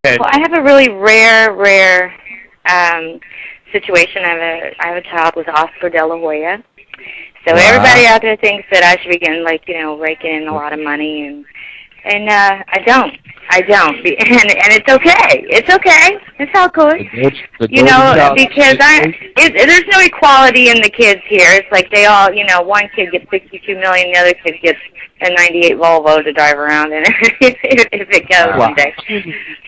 Well, I have a really rare situation. I have a child with Oscar De La Hoya. So everybody out there thinks that I should be getting, like, raking in a lot of money, and I don't. And it's okay. It's okay. It's all good. Because there's no equality in the kids here. It's like they all, one kid gets $62 million, the other kid gets a '98 Volvo to drive around in if it goes someday.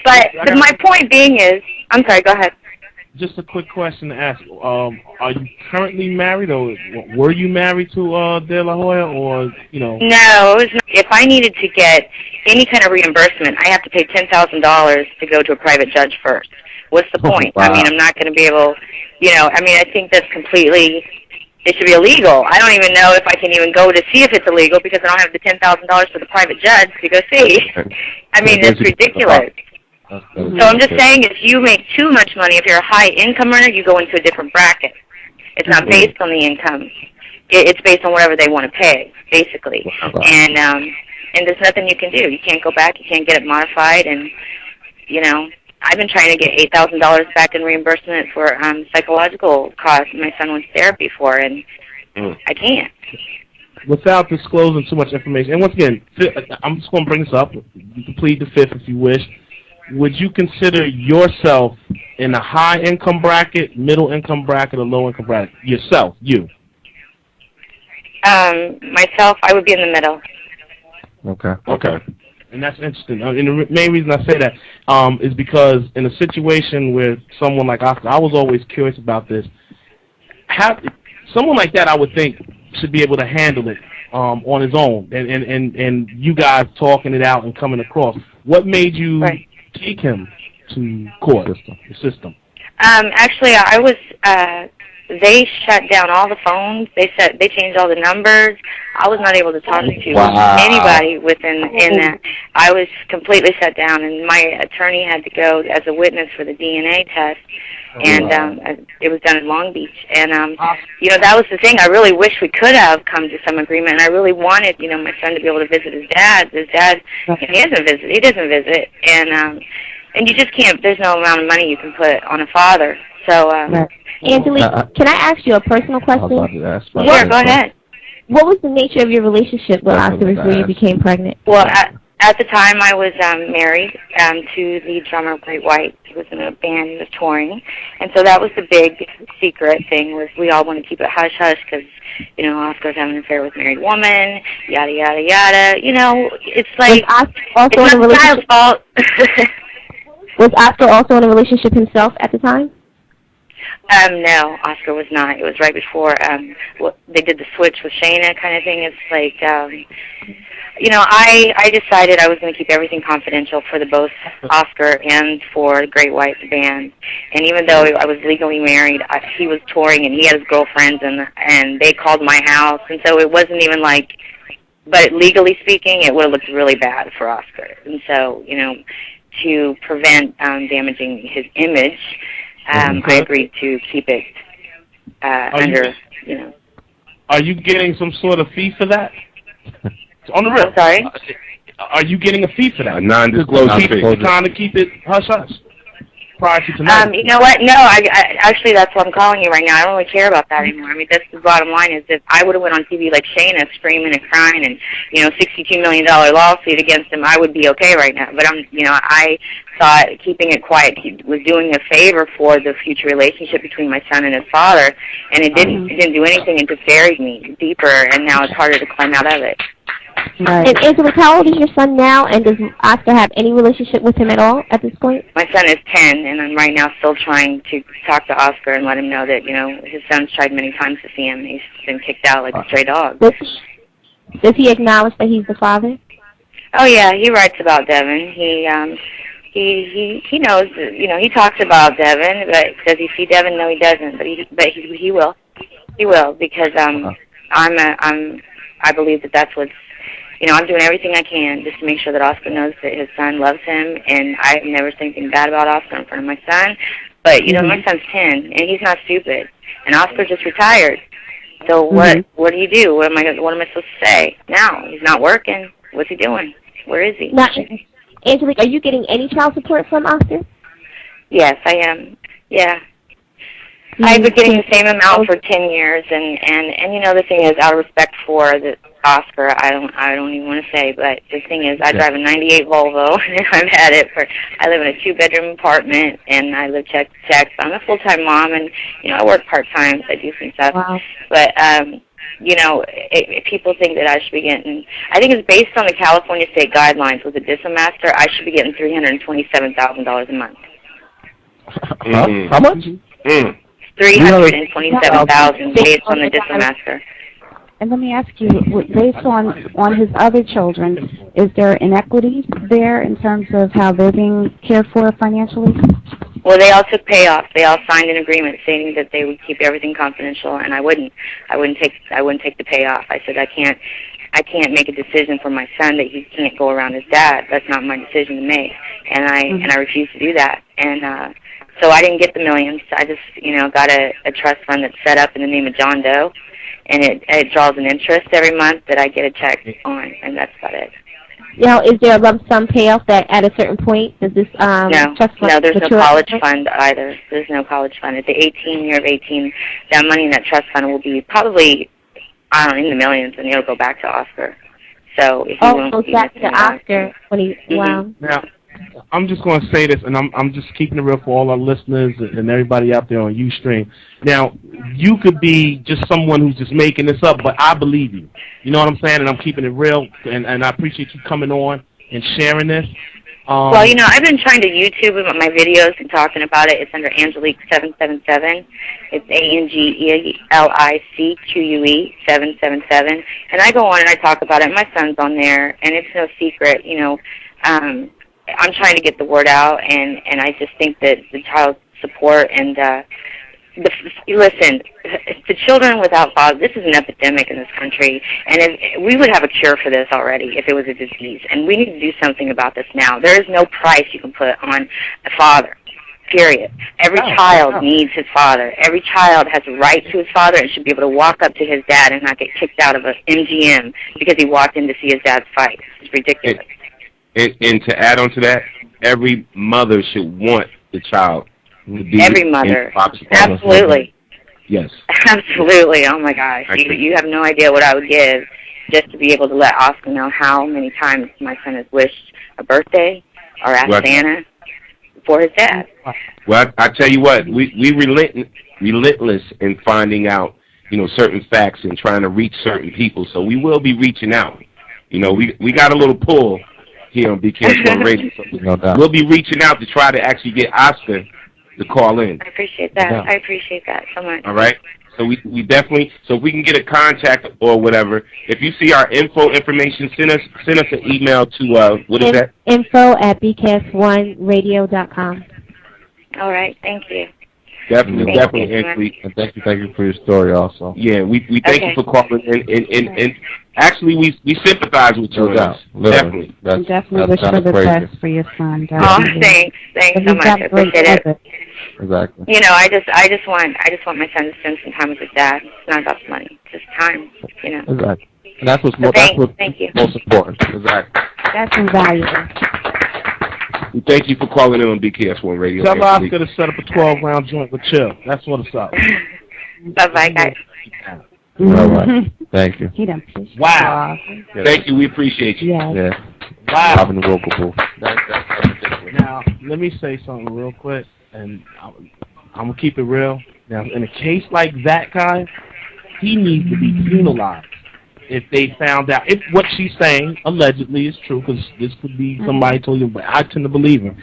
But my point being is, I'm sorry. Go ahead. Just a quick question to ask. Are you currently married, or were you married to De La Hoya, or, No, if I needed to get any kind of reimbursement, I have to pay $10,000 to go to a private judge first. What's the point? Wow. I mean, I'm not going to be able, I think that's completely, it should be illegal. I don't even know if I can even go to see if it's illegal because I don't have the $10,000 for the private judge to go see. I mean, that's ridiculous. So I'm just saying, if you make too much money, if you're a high income earner, you go into a different bracket. It's not based on the income. It's based on whatever they want to pay, basically. And there's nothing you can do. You can't go back. You can't get it modified. And, I've been trying to get $8,000 back in reimbursement for psychological costs my son went to therapy for, and I can't. Without disclosing too much information, and once again, I'm just going to bring this up. You can plead the fifth if you wish. Would you consider yourself in a high-income bracket, middle-income bracket, or low-income bracket? Yourself, you. Myself, I would be in the middle. Okay. And that's interesting. And the main reason I say that is because in a situation with someone like Oscar, I was always curious about this. Someone like that, I would think, should be able to handle it on his own, and you guys talking it out and coming across. What made you take him to court, the system? Actually, I was. They shut down all the phones. They changed all the numbers. I was not able to talk to anybody within that. I was completely shut down, and my attorney had to go as a witness for the DNA test. And it was done in Long Beach. And, that was the thing. I really wish we could have come to some agreement. And I really wanted, my son to be able to visit his dad. His dad, he doesn't visit. And you just can't, there's no amount of money you can put on a father. So, Angelique, can I ask you a personal question? Sure, go ahead. What was the nature of your relationship with Oscar before you became pregnant? Well, at the time, I was married to the drummer of Great White. He was in a band. He was touring. And so that was the big secret thing, was we all want to keep it hush-hush because, Oscar's having an affair with a married woman, yada, yada, yada. It's like, it's not the child's fault. Was Oscar also in a relationship himself at the time? No, Oscar was not. It was right before they did the switch with Shayna kind of thing. It's like, I decided I was going to keep everything confidential for both Oscar and for Great White, the band. And even though I was legally married, he was touring and he had his girlfriends, and they called my house. And so it wasn't even like, but legally speaking, it would have looked really bad for Oscar. And so, to prevent damaging his image, I agreed to keep it under, Are you getting some sort of fee for that? On the real. I'm sorry? Are you getting a fee for that? A non-disclosure fee. Trying to keep it hush-hush prior to tonight. You know what? No, I actually, that's why I'm calling you right now. I don't really care about that anymore. I mean, that's the bottom line, is if I would have went on TV like Shayna screaming and crying and, $62 million lawsuit against him, I would be okay right now. But I thought keeping it quiet was doing a favor for the future relationship between my son and his father, and it didn't do anything. It just buried me deeper, and now it's harder to climb out of it. Right. And Angelique, how old is your son now, and does Oscar have any relationship with him at all at this point? My son is 10, and I'm right now still trying to talk to Oscar and let him know that, his son's tried many times to see him, and he's been kicked out like a stray dog. Does he acknowledge that he's the father? Oh, yeah, he writes about Devin. He knows, he talks about Devin, but does he see Devin? No, he doesn't, but he will. He will, because I believe that that's what's, I'm doing everything I can just to make sure that Oscar knows that his son loves him, and I've never said anything bad about Oscar in front of my son. But, my son's 10, and he's not stupid, and Oscar just retired. So what do you do? What am I supposed to say? Now, he's not working. What's he doing? Where is he? Now, Angelique, are you getting any child support from Oscar? Yes, I am. Yeah. I've been getting the same amount for 10 years, and you know, the thing is, out of respect for the Oscar, I don't even want to say, but the thing is, I drive a '98 Volvo, and I've had it for. I live in a 2-bedroom apartment, and I live check to check. So I'm a full-time mom, and you know, I work part-time, so I do some stuff. Wow. But you know, if people think that I should be getting, I think it's based on the California state guidelines with a Dismaster, I should be getting $327,000 a month. How much? $327,000 based on the Dismaster. And let me ask you, based on his other children, is there inequities there in terms of how they're being cared for financially? Well, they all took payoffs. They all signed an agreement stating that they would keep everything confidential, and I wouldn't take the payoff. I said I can't make a decision for my son that he can't go around his dad. That's not my decision to make, and I refused to do that. And so I didn't get the millions. I just, you know, got a trust fund that's set up in the name of John Doe, and it draws an interest every month that I get a check on, and that's about it. Now, is there a lump sum payoff that at a certain point does this trust fund? No, there's no college fund either. There's no college fund. At the year of 18, that money in that trust fund will be probably, I don't know, in the millions, and it'll go back to Oscar. So if he won't goes back to Oscar when he wow. Now, I'm just going to say this, and I'm just keeping it real for all our listeners and everybody out there on Ustream. Now, you could be just someone who's just making this up, but I believe you. You know what I'm saying? And I'm keeping it real, and I appreciate you coming on and sharing this. Well, you know, I've been trying to YouTube my videos and talking about it. It's under Angelique 777. It's ANGELICQUE 777. And I go on and I talk about it. My son's on there, and it's no secret, you know. I'm trying to get the word out, and I just think that the child support and listen, the children without fathers, this is an epidemic in this country, and we would have a cure for this already if it was a disease, and we need to do something about this now. There is no price you can put on a father, period. Every child needs his father. Every child has a right to his father and should be able to walk up to his dad and not get kicked out of an MGM because he walked in to see his dad fight. It's ridiculous. And to add on to that, every mother should want the child to be every mother. Absolutely. Yes. Absolutely. Oh my gosh. You have no idea what I would give just to be able to let Oscar know how many times my son has wished a birthday or asked Santa for his dad. Well, I tell you what, we relentless in finding out, you know, certain facts and trying to reach certain people. So we will be reaching out. You know, we got a little pull here on BKS1 Radio. So we'll be reaching out to try to actually get Oscar to call in. I appreciate that. Yeah. I appreciate that so much. All right. So we definitely, so if we can get a contact or whatever, if you see our info information, send us an email to, what is that? info@bks1radio.com. All right. Thank you. Definitely, Angelique. And thank you for your story also. Yeah, we thank you for calling and actually we sympathize with you. Definitely. Definitely wish for the best for your son. Definitely. Oh, thanks so much. I appreciate it. Exactly. You know, I just want my son to spend some time with his dad. It's not about the money. It's just time, you know. Exactly. And that's what's thank you. Most important. Exactly. That's invaluable. We thank you for calling in on BKS1 Radio. Tell Oscar to set up a 12-round joint with Chill. That's what it's up. Bye-bye, guys. All right. Thank you. Wow. Thank you. We appreciate you. Yeah. Wow. Having the vocal booth. Now, let me say something real quick, and I'm going to keep it real. Now, in a case like that guy, he needs to be penalized. If they found out, if what she's saying allegedly is true, because this could be somebody told you, but I tend to believe her.